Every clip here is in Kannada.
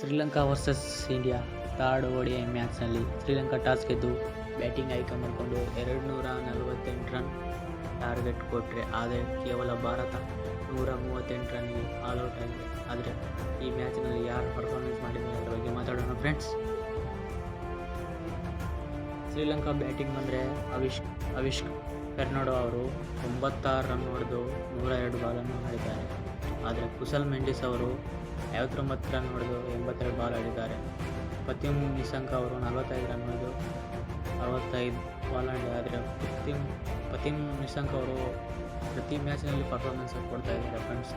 Sri Lanka versus India third ODI ಮ್ಯಾಚ್ನಲ್ಲಿ ಶ್ರೀಲಂಕಾ ಟಾಸ್ ಗೆದ್ದು ಬ್ಯಾಟಿಂಗ್ ಆಯ್ಕೆ ಮಾಡಿಕೊಂಡು 248 ರನ್ ಟಾರ್ಗೆಟ್ ಕೊಟ್ಟರೆ, ಆದರೆ ಕೇವಲ ಭಾರತ 138 ರನ್ಗೆ ಆಲ್ಔಟ್ ಆಗಿದೆ. ಆದರೆ ಈ ಮ್ಯಾಚ್ನಲ್ಲಿ ಯಾರು ಪರ್ಫಾರ್ಮೆನ್ಸ್ ಮಾಡಿದ್ದಾರೆ ಅದರ ಬಗ್ಗೆ ಮಾತಾಡೋಣ ಫ್ರೆಂಡ್ಸ್. ಶ್ರೀಲಂಕಾ ಬ್ಯಾಟಿಂಗ್ ಬಂದರೆ ಅವಿಷ್ಕ್ ಫೆರ್ನಾಂಡೋ ಅವರು 96 ರನ್ ಹೊಡೆದು 102 ಬಾಲನ್ನು ಆಡಿದ್ದಾರೆ. ಆದರೆ ಕುಶಲ್ ಮೆಂಡಿಸ್ ಅವರು 59 ರನ್ ಹೊಡೆದು 82 ಬಾಲ್ ಆಡಿದ್ದಾರೆ. ಪತಿಮ್ ನಿಶಾಂಕ್ ಅವರು 45 ರನ್ ಹೊಡೆದು 65 ಬಾಲ್ ಆಡಿದ್ದಾರೆ. ಆದರೆ ಪತಿಮ್ ನಿಶಾಂಕ್ ಅವರು ಪ್ರತಿ ಮ್ಯಾಚ್ನಲ್ಲಿ ಪರ್ಫಾರ್ಮೆನ್ಸ್ ಕೊಡ್ತಾ ಇದ್ದಾರೆ ಫ್ರೆಂಡ್ಸ್.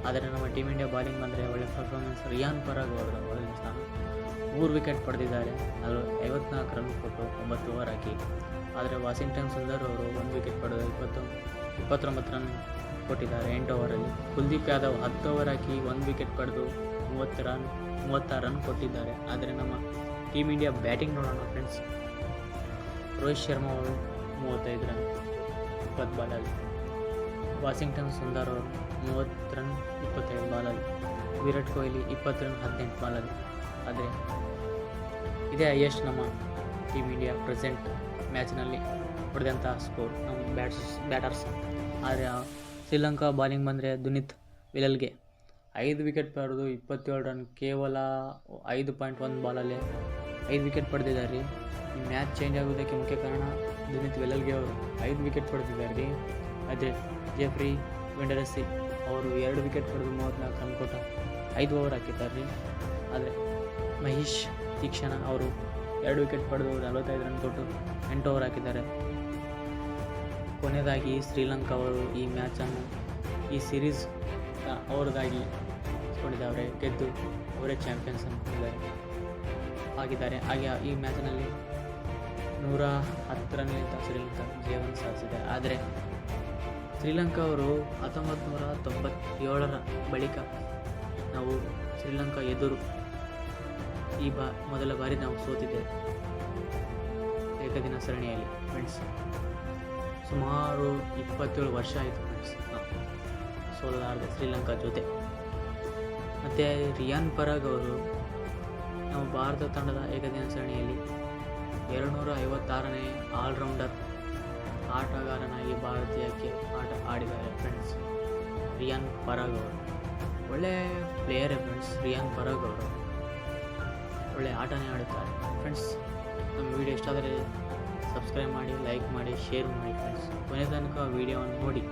ಆದರೆ ನಮ್ಮ ಟೀಮ್ ಇಂಡಿಯಾ ಬಾಲಿಂಗ್ ಬಂದರೆ ಒಳ್ಳೆ ಪರ್ಫಾರ್ಮೆನ್ಸ್. ರಿಯಾನ್ ಪರಾಗ್ ಅವರು ಮೊದಲನೇ ಸ್ಥಾನ 3 ವಿಕೆಟ್ ಪಡೆದಿದ್ದಾರೆ. 54 ರನ್ ಕೊಟ್ಟು 9 ಓವರ್ ಹಾಕಿ. ಆದರೆ ವಾಷಿಂಗ್ಟನ್ ಸುಂದರ್ ಅವರು 1 ವಿಕೆಟ್ ಪಡೆದು 29 ರನ್ ಕೊಟ್ಟಿದ್ದಾರೆ 8 ಓವರಲ್ಲಿ. ಕುಲ್ದೀಪ್ ಯಾದವ್ 10 ಓವರ್ ಹಾಕಿ 1 ವಿಕೆಟ್ ಪಡೆದು 36 ರನ್ ಕೊಟ್ಟಿದ್ದಾರೆ. ಆದರೆ ನಮ್ಮ ಟೀಮ್ ಇಂಡಿಯಾ ಬ್ಯಾಟಿಂಗ್ ನೋಡೋಣ ಫ್ರೆಂಡ್ಸ್. ರೋಹಿತ್ ಶರ್ಮಾ ಅವರು 35 ರನ್ 20 ಬಾಲಲ್ಲಿ. ವಾಷಿಂಗ್ಟನ್ ಸುಂದರ್ ಅವರು 30 ರನ್ 25 ಬಾಲಲ್ಲಿ. ವಿರಾಟ್ ಕೊಹ್ಲಿ 20 ರನ್ 18 ಬಾಲಲ್ಲಿ. ಆದರೆ ಇದೇ ಹೈಯೆಸ್ಟ್ ನಮ್ಮ ಟೀಮ್ ಇಂಡಿಯಾ ಪ್ರೆಸೆಂಟ್ ಮ್ಯಾಚ್ನಲ್ಲಿ ಹೊಡೆದಂಥ ಸ್ಕೋರ್ ನಮ್ಮ ಬ್ಯಾಟರ್ಸ್. ಆದರೆ ಶ್ರೀಲಂಕಾ ಬಾಲಿಂಗ್ ಬಂದರೆ ದುನಿತ್ ವಿಲಲ್ಗೆ 5 ವಿಕೆಟ್ ಪಡೆದು 27 ರನ್ ಕೇವಲ 5.1 ಬಾಲಲ್ಲಿ 5 ವಿಕೆಟ್ ಪಡೆದಿದ್ದಾರೆ. ಈ ಮ್ಯಾಚ್ ಚೇಂಜ್ ಆಗೋದಕ್ಕೆ ಮುಖ್ಯ ಕಾರಣ ದುನಿತ್ ವಿಲಲ್ಗೆ ಅವರು 5 ವಿಕೆಟ್ ಪಡೆದಿದ್ದಾರೆ. ಆದರೆ ಜೆಫ್ರಿ ವೆಂಡರಸಿ ಅವರು 2 ವಿಕೆಟ್ ಪಡೆದು 34 ರನ್ ಕೊಟ್ಟು 5 ಓವರ್ ಹಾಕಿದ್ದಾರೆ. ಆದರೆ ಮಹೇಶ್ ತೀಕ್ಷಣ ಅವರು 2 ವಿಕೆಟ್ ಪಡೆದು 45 ರನ್ ಕೊಟ್ಟು 8 ಓವರ್ ಹಾಕಿದ್ದಾರೆ. ಕೊನೆಯದಾಗಿ ಶ್ರೀಲಂಕಾ ಅವರು ಈ ಮ್ಯಾಚನ್ನು ಈ ಸೀರೀಸ್ ಅವ್ರದ್ದಾಗಿ ಕೊಂಡಿದ್ದಾರೆ. ಗೆದ್ದು ಅವರೇ ಚಾಂಪಿಯನ್ಸ್ ಆಗಿದ್ದಾರೆ. ಹಾಗೆ ಈ ಮ್ಯಾಚ್ನಲ್ಲಿ 110 ರನ್ನಿಂದ ಶ್ರೀಲಂಕಾ ಜಯವನ್ನು ಸಾಧಿಸಿದೆ. ಆದರೆ ಶ್ರೀಲಂಕಾ ಅವರು 1997ರ ಬಳಿಕ ನಾವು ಶ್ರೀಲಂಕಾ ಎದುರು ಮೊದಲ ಬಾರಿ ನಾವು ಸೋತಿದ್ದೇವೆ ಏಕದಿನ ಸರಣಿಯಲ್ಲಿ ಫ್ರೆಂಡ್ಸ್. ಸುಮಾರು 27 ವರ್ಷ ಆಯಿತು ಫ್ರೆಂಡ್ಸ್ ನಾವು ಸೋಲಾರದೆ ಶ್ರೀಲಂಕಾ ಜೊತೆ. ಮತ್ತು ರಿಯಾನ್ ಪರಾಗ್ ಅವರು ನಮ್ಮ ಭಾರತ ತಂಡದ ಏಕದಿನ ಸರಣಿಯಲ್ಲಿ 256ನೇ ಆಲ್ರೌಂಡರ್ ಆಟಗಾರನಾಗಿ ಭಾರತೀಯಕ್ಕೆ ಆಟ ಆಡಿದ್ದಾರೆ ಫ್ರೆಂಡ್ಸ್. ರಿಯಾನ್ ಪರಾಗ್ ಅವರು ಒಳ್ಳೆಯ ಪ್ಲೇಯರೇ ಫ್ರೆಂಡ್ಸ್. ರಿಯಾನ್ ಪರಾಗ್ ಅವರು ಒಳ್ಳೆಯ ಆಟನೇ ಆಡುತ್ತಾರೆ ಫ್ರೆಂಡ್ಸ್. ನಮ್ಮ ವಿಡಿಯೋ ಇಷ್ಟ ಆದರೆ ಸಬ್ಸ್ಕ್ರೈಬ್ ಮಾಡಿ, ಲೈಕ್ ಮಾಡಿ, ಶೇರ್ ಮಾಡಿ ಫ್ರೆಂಡ್ಸ್. ಕೊನೆ ತನಕ ವಿಡಿಯೋವನ್ನು ನೋಡಿ.